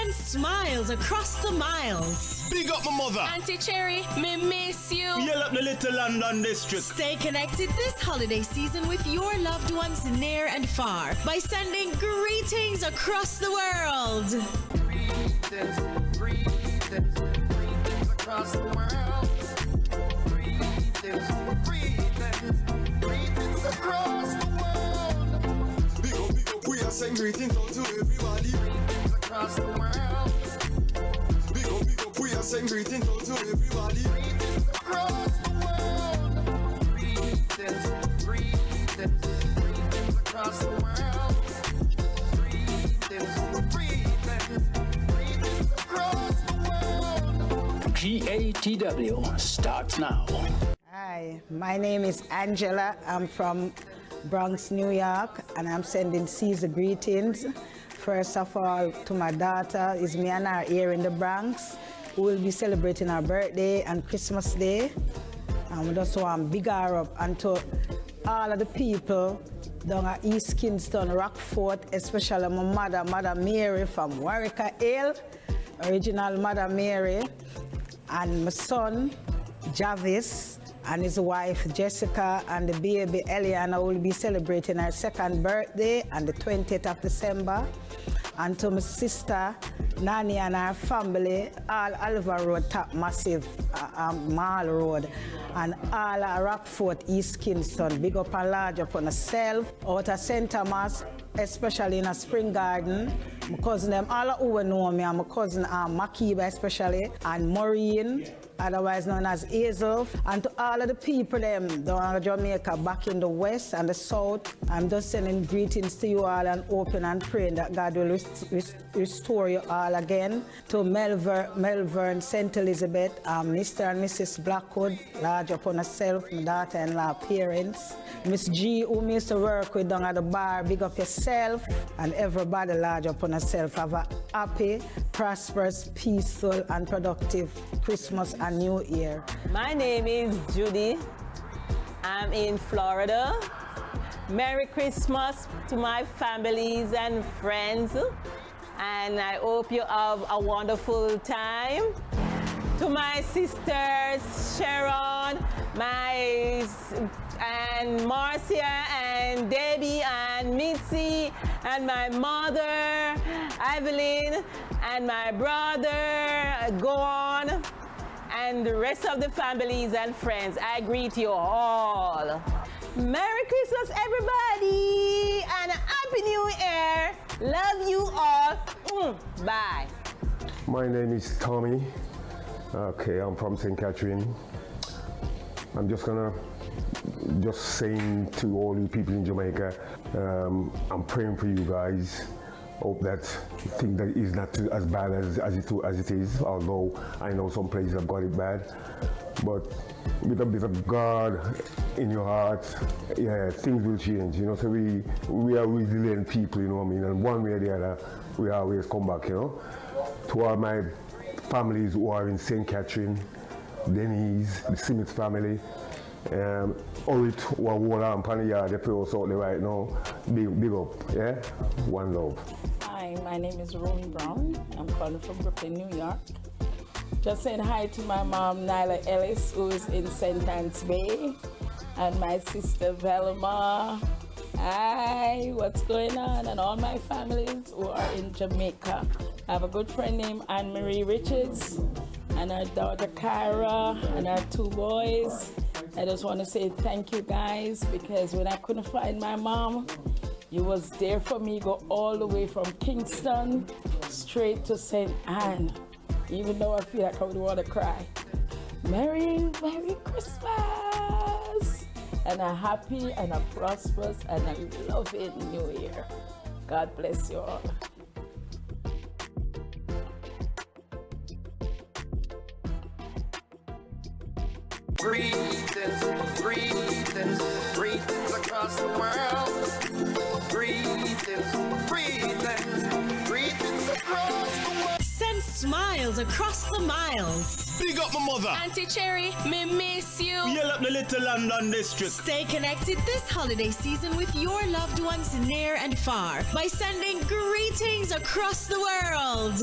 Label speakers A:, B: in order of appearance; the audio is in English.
A: Send smiles across the miles.
B: Big up my mother.
C: Auntie Cherry, me miss you.
B: Yell up the little London district.
A: Stay connected this holiday season with your loved ones near and far by sending greetings across the world.
D: Greetings across the world. Greetings across the world.
E: Big up, we are sending greetings out to everybody.
D: Greetings across the world.
E: Big up, we are sending greetings out to everybody.
D: Greetings across the world. Greetings across the world. Greetings across the world.
F: GATW starts now.
G: Hi, my name is Angela. I'm from Bronx, New York, and I'm sending Caesar greetings. First of all, to my daughter, is me and her here in the Bronx, who will be celebrating her birthday and Christmas Day. And we just want to big her up, and to all of the people down at East Kingston, Rockfort, especially my mother, Mother Mary from Warwicker Hill, original Mother Mary, and my son, Javis, and his wife Jessica, and the baby Eliana will be celebrating her second birthday on the 20th of December. And to my sister Nani and her family, all Oliver Road, Top Massive, Mall Road, and all Rockfort, East Kingston. Big up and large up on yourself. Out of St. Thomas, especially in a Spring Garden. My cousin them, all who know me, and my cousin Makiba especially, and Maureen, otherwise known as Hazel, and to all of the people them down in Jamaica, back in the west and the south. I'm just sending greetings to you all and hoping and praying that God will restore you all again. To Melbourne, St. Elizabeth, Mr. and Mrs. Blackwood, large upon herself, my daughter-in-law, parents. Miss G, who me used to work with down at the bar, big up yourself, and everybody large upon herself. Have a happy, prosperous, peaceful, and productive Christmas and New Year.
H: My name is Judy. I'm in Florida. Merry Christmas to my families and friends, and I hope you have a wonderful time. To my sisters, Sharon, and Marcia, and Debbie, and Mitzi, and my mother, Evelyn, and my brother, Goan, and the rest of the families and friends. I greet you all. Merry Christmas, everybody, and Happy New Year. Love you all. Bye.
I: My name is Tommy. Okay, I'm from St. Catherine. I'm just saying to all you people in Jamaica, I'm praying for you guys. Hope that thing that is not as bad as it is, although I know some places have got it bad. But with a bit of God in your heart, yeah, things will change, you know. So we are resilient people, you know what I mean? And one way or the other, we always come back, you know. To all my families who are in St. Catherine, Denise, the Simmons family, Orit, who are all on Panaya, they pray us out there right now. Big up, yeah? One love.
J: Hi, my name is Romy Brown. I'm calling from Brooklyn, New York. Just saying hi to my mom, Nyla Ellis, who is in St. Anne's Bay, and my sister Velma. Hi, what's going on? And all my families who are in Jamaica. I have a good friend named Anne-Marie Richards, and her daughter Kyra, and her two boys. I just want to say thank you guys, because when I couldn't find my mom, you was there for me. Go all the way from Kingston straight to St. Anne, even though I feel like I would want to cry. Merry Christmas, and a happy and a prosperous and a loving New Year. God bless you all.
D: Greetings across the world. Greetings across the world.
A: Send smiles across the miles.
B: Big up my mother.
C: Auntie Cherry, me miss you.
B: Yell up the little London district.
A: Stay connected this holiday season with your loved ones near and far by sending greetings across the world.